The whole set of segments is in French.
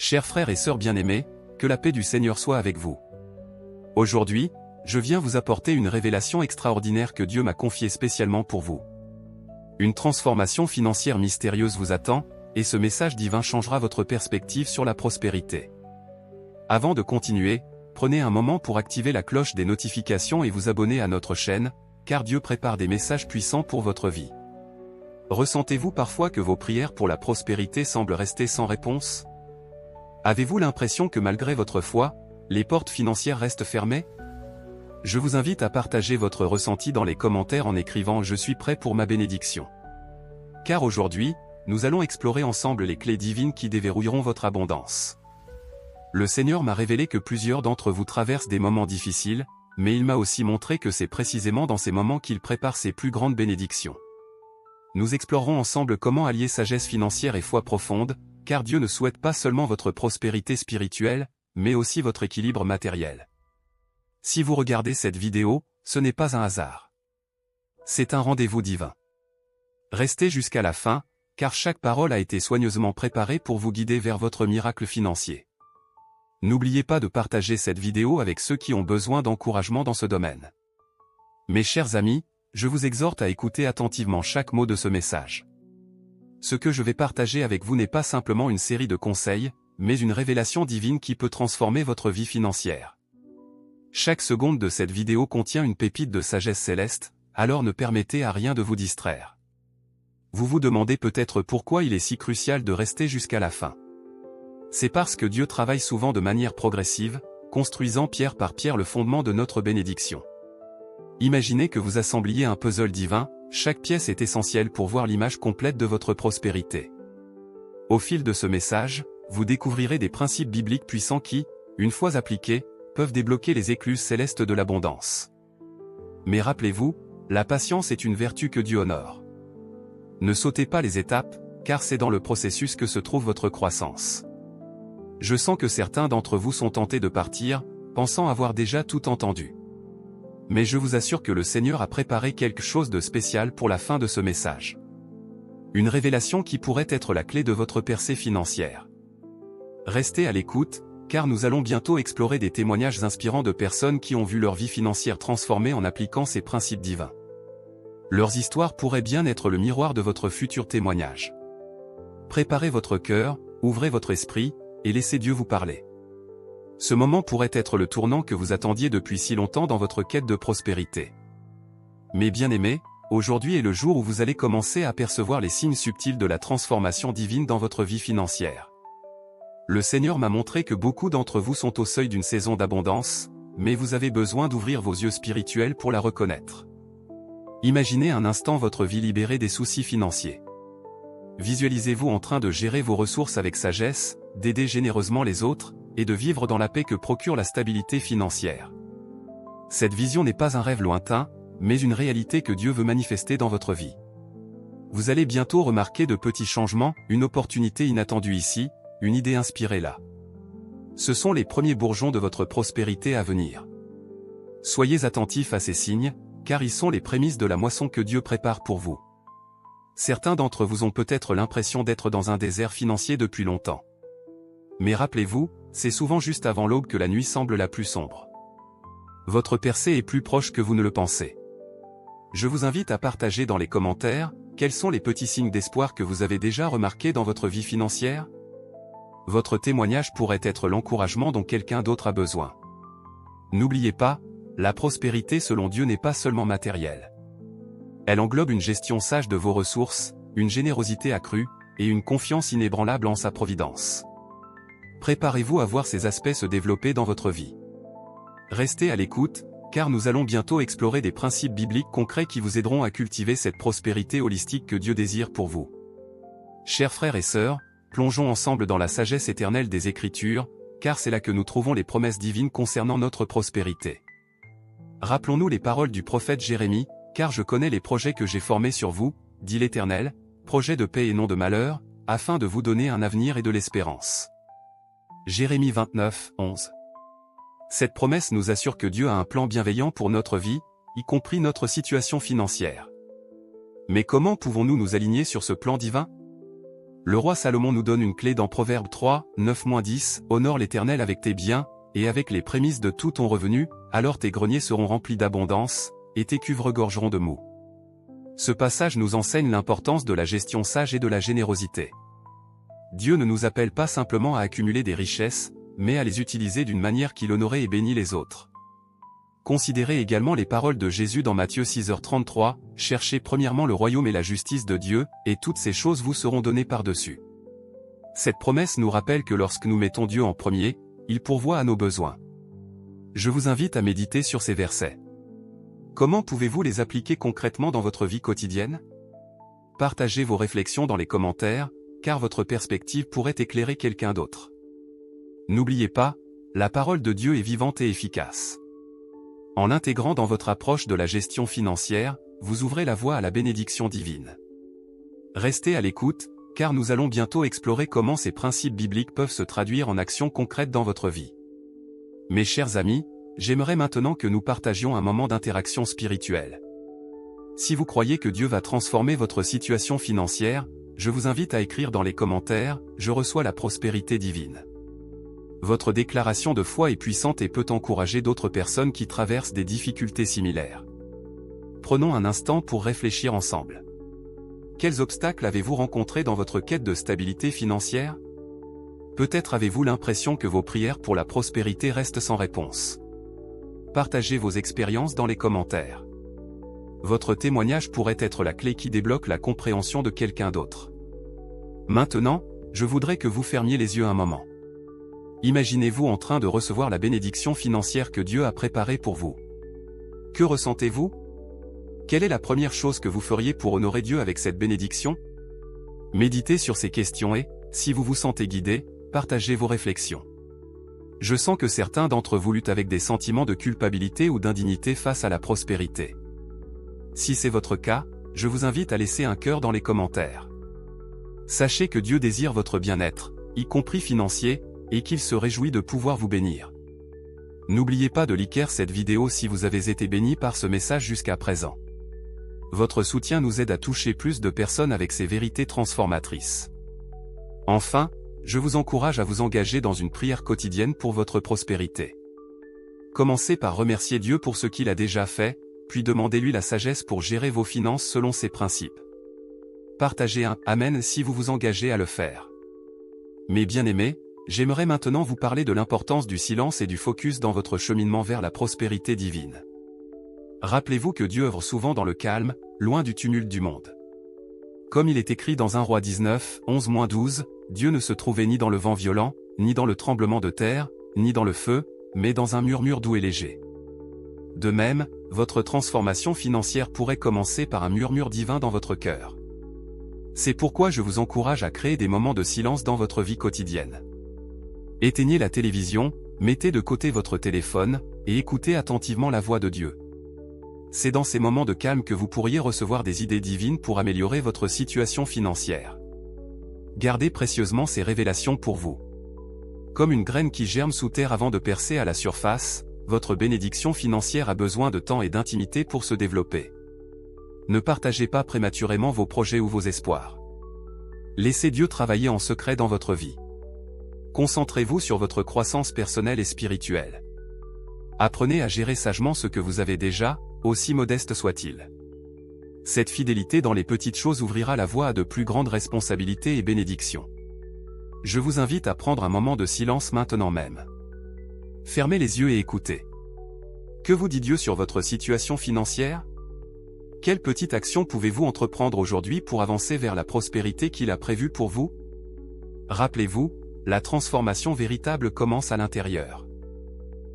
Chers frères et sœurs bien-aimés, que la paix du Seigneur soit avec vous. Aujourd'hui, je viens vous apporter une révélation extraordinaire que Dieu m'a confiée spécialement pour vous. Une transformation financière mystérieuse vous attend, et ce message divin changera votre perspective sur la prospérité. Avant de continuer, prenez un moment pour activer la cloche des notifications et vous abonner à notre chaîne, car Dieu prépare des messages puissants pour votre vie. Ressentez-vous parfois que vos prières pour la prospérité semblent rester sans réponse ? Avez-vous l'impression que malgré votre foi, les portes financières restent fermées ? Je vous invite à partager votre ressenti dans les commentaires en écrivant « Je suis prêt pour ma bénédiction ». Car aujourd'hui, nous allons explorer ensemble les clés divines qui déverrouilleront votre abondance. Le Seigneur m'a révélé que plusieurs d'entre vous traversent des moments difficiles, mais il m'a aussi montré que c'est précisément dans ces moments qu'il prépare ses plus grandes bénédictions. Nous explorerons ensemble comment allier sagesse financière et foi profonde, car Dieu ne souhaite pas seulement votre prospérité spirituelle, mais aussi votre équilibre matériel. Si vous regardez cette vidéo, ce n'est pas un hasard. C'est un rendez-vous divin. Restez jusqu'à la fin, car chaque parole a été soigneusement préparée pour vous guider vers votre miracle financier. N'oubliez pas de partager cette vidéo avec ceux qui ont besoin d'encouragement dans ce domaine. Mes chers amis, je vous exhorte à écouter attentivement chaque mot de ce message. Ce que je vais partager avec vous n'est pas simplement une série de conseils, mais une révélation divine qui peut transformer votre vie financière. Chaque seconde de cette vidéo contient une pépite de sagesse céleste, alors ne permettez à rien de vous distraire. Vous vous demandez peut-être pourquoi il est si crucial de rester jusqu'à la fin. C'est parce que Dieu travaille souvent de manière progressive, construisant pierre par pierre le fondement de notre bénédiction. Imaginez que vous assembliez un puzzle divin, chaque pièce est essentielle pour voir l'image complète de votre prospérité. Au fil de ce message, vous découvrirez des principes bibliques puissants qui, une fois appliqués, peuvent débloquer les écluses célestes de l'abondance. Mais rappelez-vous, la patience est une vertu que Dieu honore. Ne sautez pas les étapes, car c'est dans le processus que se trouve votre croissance. Je sens que certains d'entre vous sont tentés de partir, pensant avoir déjà tout entendu. Mais je vous assure que le Seigneur a préparé quelque chose de spécial pour la fin de ce message. Une révélation qui pourrait être la clé de votre percée financière. Restez à l'écoute, car nous allons bientôt explorer des témoignages inspirants de personnes qui ont vu leur vie financière transformée en appliquant ces principes divins. Leurs histoires pourraient bien être le miroir de votre futur témoignage. Préparez votre cœur, ouvrez votre esprit, et laissez Dieu vous parler. Ce moment pourrait être le tournant que vous attendiez depuis si longtemps dans votre quête de prospérité. Mes bien-aimés, aujourd'hui est le jour où vous allez commencer à percevoir les signes subtils de la transformation divine dans votre vie financière. Le Seigneur m'a montré que beaucoup d'entre vous sont au seuil d'une saison d'abondance, mais vous avez besoin d'ouvrir vos yeux spirituels pour la reconnaître. Imaginez un instant votre vie libérée des soucis financiers. Visualisez-vous en train de gérer vos ressources avec sagesse, d'aider généreusement les autres, et de vivre dans la paix que procure la stabilité financière. Cette vision n'est pas un rêve lointain, mais une réalité que Dieu veut manifester dans votre vie. Vous allez bientôt remarquer de petits changements, une opportunité inattendue ici, une idée inspirée là. Ce sont les premiers bourgeons de votre prospérité à venir. Soyez attentifs à ces signes, car ils sont les prémices de la moisson que Dieu prépare pour vous. Certains d'entre vous ont peut-être l'impression d'être dans un désert financier depuis longtemps. Mais rappelez-vous, c'est souvent juste avant l'aube que la nuit semble la plus sombre. Votre percée est plus proche que vous ne le pensez. Je vous invite à partager dans les commentaires, quels sont les petits signes d'espoir que vous avez déjà remarqués dans votre vie financière ? Votre témoignage pourrait être l'encouragement dont quelqu'un d'autre a besoin. N'oubliez pas, la prospérité selon Dieu n'est pas seulement matérielle. Elle englobe une gestion sage de vos ressources, une générosité accrue, et une confiance inébranlable en sa providence. Préparez-vous à voir ces aspects se développer dans votre vie. Restez à l'écoute, car nous allons bientôt explorer des principes bibliques concrets qui vous aideront à cultiver cette prospérité holistique que Dieu désire pour vous. Chers frères et sœurs, plongeons ensemble dans la sagesse éternelle des Écritures, car c'est là que nous trouvons les promesses divines concernant notre prospérité. Rappelons-nous les paroles du prophète Jérémie, « Car je connais les projets que j'ai formés sur vous, dit l'Éternel, projets de paix et non de malheur, afin de vous donner un avenir et de l'espérance. » Jérémie 29, 11. Cette promesse nous assure que Dieu a un plan bienveillant pour notre vie, y compris notre situation financière. Mais comment pouvons-nous nous aligner sur ce plan divin ? Le roi Salomon nous donne une clé dans Proverbe 3, 9-10, « Honore l'Éternel avec tes biens, et avec les prémices de tout ton revenu, alors tes greniers seront remplis d'abondance, et tes cuves regorgeront de moût. » Ce passage nous enseigne l'importance de la gestion sage et de la générosité. Dieu ne nous appelle pas simplement à accumuler des richesses, mais à les utiliser d'une manière qui l'honorait et bénit les autres. Considérez également les paroles de Jésus dans Matthieu 6h33, « Cherchez premièrement le royaume et la justice de Dieu, et toutes ces choses vous seront données par-dessus. » Cette promesse nous rappelle que lorsque nous mettons Dieu en premier, il pourvoit à nos besoins. Je vous invite à méditer sur ces versets. Comment pouvez-vous les appliquer concrètement dans votre vie quotidienne? Partagez vos réflexions dans les commentaires, car votre perspective pourrait éclairer quelqu'un d'autre. N'oubliez pas, la parole de Dieu est vivante et efficace. En l'intégrant dans votre approche de la gestion financière, vous ouvrez la voie à la bénédiction divine. Restez à l'écoute, car nous allons bientôt explorer comment ces principes bibliques peuvent se traduire en actions concrètes dans votre vie. Mes chers amis, j'aimerais maintenant que nous partagions un moment d'interaction spirituelle. Si vous croyez que Dieu va transformer votre situation financière, je vous invite à écrire dans les commentaires « Je reçois la prospérité divine ». Votre déclaration de foi est puissante et peut encourager d'autres personnes qui traversent des difficultés similaires. Prenons un instant pour réfléchir ensemble. Quels obstacles avez-vous rencontrés dans votre quête de stabilité financière? Peut-être avez-vous l'impression que vos prières pour la prospérité restent sans réponse. Partagez vos expériences dans les commentaires. Votre témoignage pourrait être la clé qui débloque la compréhension de quelqu'un d'autre. Maintenant, je voudrais que vous fermiez les yeux un moment. Imaginez-vous en train de recevoir la bénédiction financière que Dieu a préparée pour vous. Que ressentez-vous? Quelle est la première chose que vous feriez pour honorer Dieu avec cette bénédiction? Méditez sur ces questions et, si vous vous sentez guidé, partagez vos réflexions. Je sens que certains d'entre vous luttent avec des sentiments de culpabilité ou d'indignité face à la prospérité. Si c'est votre cas, je vous invite à laisser un cœur dans les commentaires. Sachez que Dieu désire votre bien-être, y compris financier, et qu'il se réjouit de pouvoir vous bénir. N'oubliez pas de liker cette vidéo si vous avez été béni par ce message jusqu'à présent. Votre soutien nous aide à toucher plus de personnes avec ces vérités transformatrices. Enfin, je vous encourage à vous engager dans une prière quotidienne pour votre prospérité. Commencez par remercier Dieu pour ce qu'il a déjà fait, puis demandez-lui la sagesse pour gérer vos finances selon ses principes. Partagez un « Amen » si vous vous engagez à le faire. Mes bien-aimés, j'aimerais maintenant vous parler de l'importance du silence et du focus dans votre cheminement vers la prospérité divine. Rappelez-vous que Dieu œuvre souvent dans le calme, loin du tumulte du monde. Comme il est écrit dans 1 Roi 19, 11-12, Dieu ne se trouvait ni dans le vent violent, ni dans le tremblement de terre, ni dans le feu, mais dans un murmure doux et léger. De même, votre transformation financière pourrait commencer par un murmure divin dans votre cœur. C'est pourquoi je vous encourage à créer des moments de silence dans votre vie quotidienne. Éteignez la télévision, mettez de côté votre téléphone, et écoutez attentivement la voix de Dieu. C'est dans ces moments de calme que vous pourriez recevoir des idées divines pour améliorer votre situation financière. Gardez précieusement ces révélations pour vous. Comme une graine qui germe sous terre avant de percer à la surface, votre bénédiction financière a besoin de temps et d'intimité pour se développer. Ne partagez pas prématurément vos projets ou vos espoirs. Laissez Dieu travailler en secret dans votre vie. Concentrez-vous sur votre croissance personnelle et spirituelle. Apprenez à gérer sagement ce que vous avez déjà, aussi modeste soit-il. Cette fidélité dans les petites choses ouvrira la voie à de plus grandes responsabilités et bénédictions. Je vous invite à prendre un moment de silence maintenant même. Fermez les yeux et écoutez. Que vous dit Dieu sur votre situation financière? Quelle petite action pouvez-vous entreprendre aujourd'hui pour avancer vers la prospérité qu'il a prévue pour vous? Rappelez-vous, la transformation véritable commence à l'intérieur.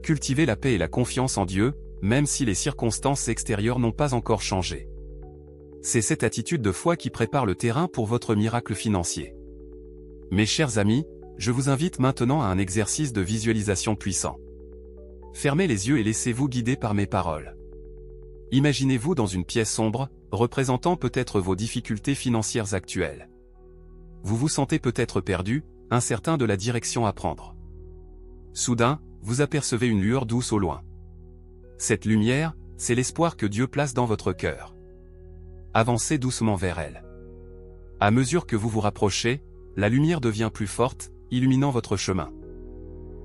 Cultivez la paix et la confiance en Dieu, même si les circonstances extérieures n'ont pas encore changé. C'est cette attitude de foi qui prépare le terrain pour votre miracle financier. Mes chers amis, je vous invite maintenant à un exercice de visualisation puissant. Fermez les yeux et laissez-vous guider par mes paroles. Imaginez-vous dans une pièce sombre, représentant peut-être vos difficultés financières actuelles. Vous vous sentez peut-être perdu, incertain de la direction à prendre. Soudain, vous apercevez une lueur douce au loin. Cette lumière, c'est l'espoir que Dieu place dans votre cœur. Avancez doucement vers elle. À mesure que vous vous rapprochez, la lumière devient plus forte, illuminant votre chemin.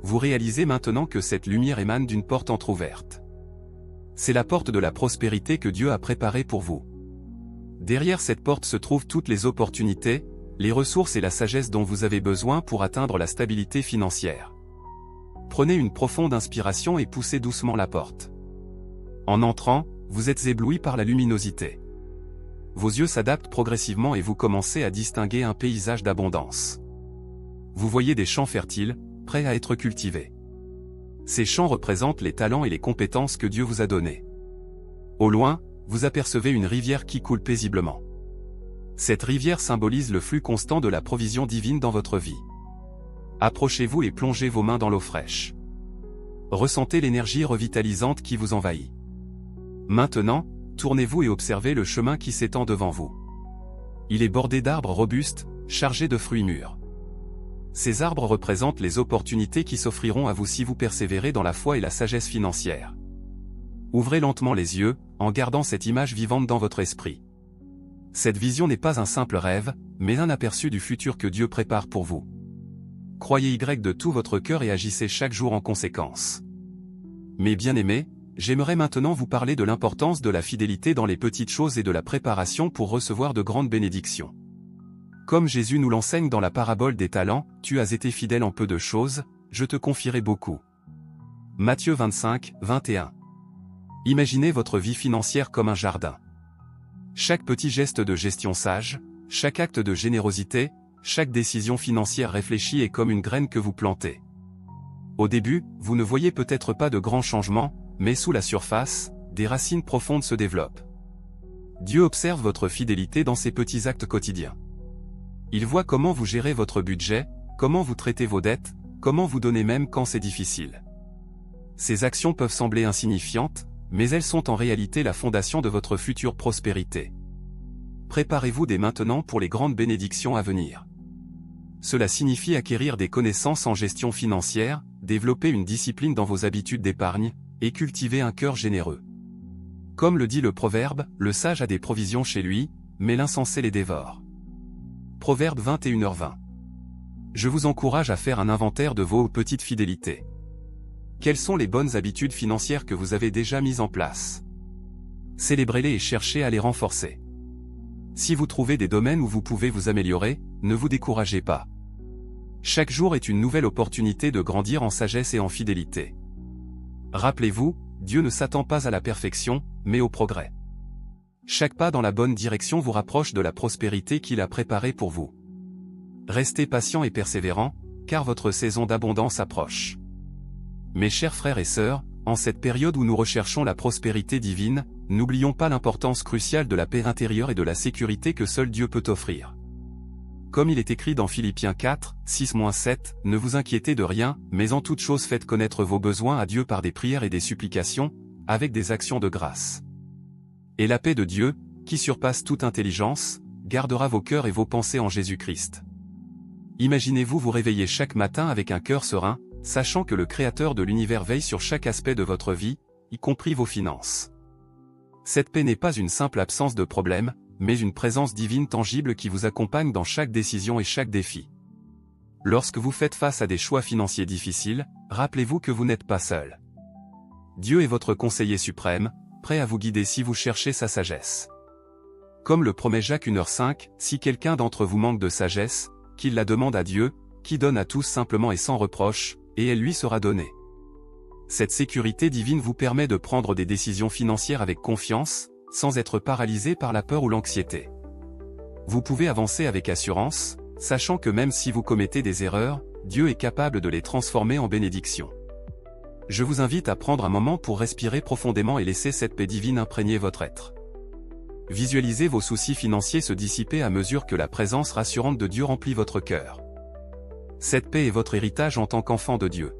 Vous réalisez maintenant que cette lumière émane d'une porte entr'ouverte. C'est la porte de la prospérité que Dieu a préparée pour vous. Derrière cette porte se trouvent toutes les opportunités, les ressources et la sagesse dont vous avez besoin pour atteindre la stabilité financière. Prenez une profonde inspiration et poussez doucement la porte. En entrant, vous êtes ébloui par la luminosité. Vos yeux s'adaptent progressivement et vous commencez à distinguer un paysage d'abondance. Vous voyez des champs fertiles, prêts à être cultivés. Ces champs représentent les talents et les compétences que Dieu vous a donnés. Au loin, vous apercevez une rivière qui coule paisiblement. Cette rivière symbolise le flux constant de la provision divine dans votre vie. Approchez-vous et plongez vos mains dans l'eau fraîche. Ressentez l'énergie revitalisante qui vous envahit. Maintenant, tournez-vous et observez le chemin qui s'étend devant vous. Il est bordé d'arbres robustes, chargés de fruits mûrs. Ces arbres représentent les opportunités qui s'offriront à vous si vous persévérez dans la foi et la sagesse financière. Ouvrez lentement les yeux, en gardant cette image vivante dans votre esprit. Cette vision n'est pas un simple rêve, mais un aperçu du futur que Dieu prépare pour vous. Croyez de tout votre cœur et agissez chaque jour en conséquence. Mes bien-aimés, j'aimerais maintenant vous parler de l'importance de la fidélité dans les petites choses et de la préparation pour recevoir de grandes bénédictions. Comme Jésus nous l'enseigne dans la parabole des talents, tu as été fidèle en peu de choses, je te confierai beaucoup. Matthieu 25, 21. Imaginez votre vie financière comme un jardin. Chaque petit geste de gestion sage, chaque acte de générosité, chaque décision financière réfléchie est comme une graine que vous plantez. Au début, vous ne voyez peut-être pas de grands changements, mais sous la surface, des racines profondes se développent. Dieu observe votre fidélité dans ces petits actes quotidiens. Il voit comment vous gérez votre budget, comment vous traitez vos dettes, comment vous donnez même quand c'est difficile. Ces actions peuvent sembler insignifiantes, mais elles sont en réalité la fondation de votre future prospérité. Préparez-vous dès maintenant pour les grandes bénédictions à venir. Cela signifie acquérir des connaissances en gestion financière, développer une discipline dans vos habitudes d'épargne, et cultiver un cœur généreux. Comme le dit le proverbe, le sage a des provisions chez lui, mais l'insensé les dévore. Proverbe 21h20. Je vous encourage à faire un inventaire de vos petites fidélités. Quelles sont les bonnes habitudes financières que vous avez déjà mises en place? Célébrez-les et cherchez à les renforcer. Si vous trouvez des domaines où vous pouvez vous améliorer, ne vous découragez pas. Chaque jour est une nouvelle opportunité de grandir en sagesse et en fidélité. Rappelez-vous, Dieu ne s'attend pas à la perfection, mais au progrès. Chaque pas dans la bonne direction vous rapproche de la prospérité qu'il a préparée pour vous. Restez patient et persévérant, car votre saison d'abondance approche. Mes chers frères et sœurs, en cette période où nous recherchons la prospérité divine, n'oublions pas l'importance cruciale de la paix intérieure et de la sécurité que seul Dieu peut offrir. Comme il est écrit dans Philippiens 4, 6-7, ne vous inquiétez de rien, mais en toute chose faites connaître vos besoins à Dieu par des prières et des supplications, avec des actions de grâce. Et la paix de Dieu, qui surpasse toute intelligence, gardera vos cœurs et vos pensées en Jésus-Christ. Imaginez-vous vous réveiller chaque matin avec un cœur serein, sachant que le Créateur de l'univers veille sur chaque aspect de votre vie, y compris vos finances. Cette paix n'est pas une simple absence de problème, mais une présence divine tangible qui vous accompagne dans chaque décision et chaque défi. Lorsque vous faites face à des choix financiers difficiles, rappelez-vous que vous n'êtes pas seul. Dieu est votre conseiller suprême, prêt à vous guider si vous cherchez sa sagesse. Comme le promet Jacques 1h5, si quelqu'un d'entre vous manque de sagesse, qu'il la demande à Dieu, qui donne à tous simplement et sans reproche, et elle lui sera donnée. Cette sécurité divine vous permet de prendre des décisions financières avec confiance, sans être paralysé par la peur ou l'anxiété. Vous pouvez avancer avec assurance, sachant que même si vous commettez des erreurs, Dieu est capable de les transformer en bénédictions. Je vous invite à prendre un moment pour respirer profondément et laisser cette paix divine imprégner votre être. Visualisez vos soucis financiers se dissiper à mesure que la présence rassurante de Dieu remplit votre cœur. Cette paix est votre héritage en tant qu'enfant de Dieu.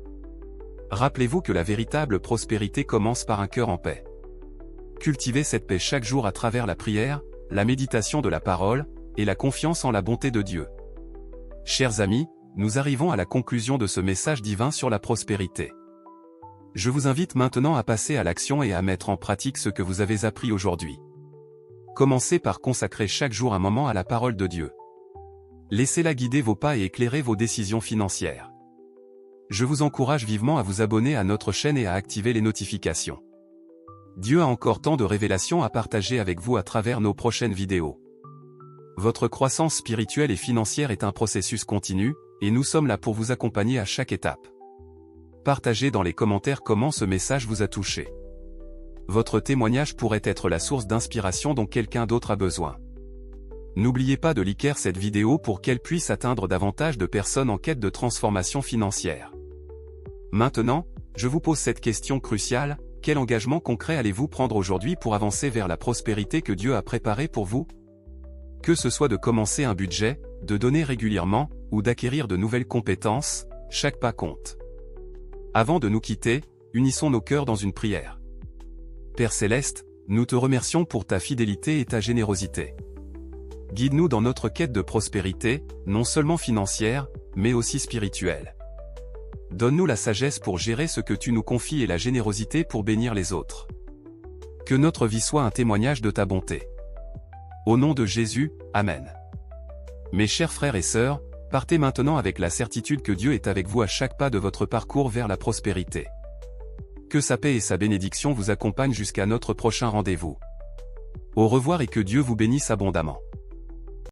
Rappelez-vous que la véritable prospérité commence par un cœur en paix. Cultivez cette paix chaque jour à travers la prière, la méditation de la parole, et la confiance en la bonté de Dieu. Chers amis, nous arrivons à la conclusion de ce message divin sur la prospérité. Je vous invite maintenant à passer à l'action et à mettre en pratique ce que vous avez appris aujourd'hui. Commencez par consacrer chaque jour un moment à la parole de Dieu. Laissez-la guider vos pas et éclairer vos décisions financières. Je vous encourage vivement à vous abonner à notre chaîne et à activer les notifications. Dieu a encore tant de révélations à partager avec vous à travers nos prochaines vidéos. Votre croissance spirituelle et financière est un processus continu, et nous sommes là pour vous accompagner à chaque étape. Partagez dans les commentaires comment ce message vous a touché. Votre témoignage pourrait être la source d'inspiration dont quelqu'un d'autre a besoin. N'oubliez pas de liker cette vidéo pour qu'elle puisse atteindre davantage de personnes en quête de transformation financière. Maintenant, je vous pose cette question cruciale: quel engagement concret allez-vous prendre aujourd'hui pour avancer vers la prospérité que Dieu a préparée pour vous? Que ce soit de commencer un budget, de donner régulièrement, ou d'acquérir de nouvelles compétences, chaque pas compte. Avant de nous quitter, unissons nos cœurs dans une prière. Père Céleste, nous te remercions pour ta fidélité et ta générosité. Guide-nous dans notre quête de prospérité, non seulement financière, mais aussi spirituelle. Donne-nous la sagesse pour gérer ce que tu nous confies et la générosité pour bénir les autres. Que notre vie soit un témoignage de ta bonté. Au nom de Jésus, Amen. Mes chers frères et sœurs, partez maintenant avec la certitude que Dieu est avec vous à chaque pas de votre parcours vers la prospérité. Que sa paix et sa bénédiction vous accompagnent jusqu'à notre prochain rendez-vous. Au revoir et que Dieu vous bénisse abondamment.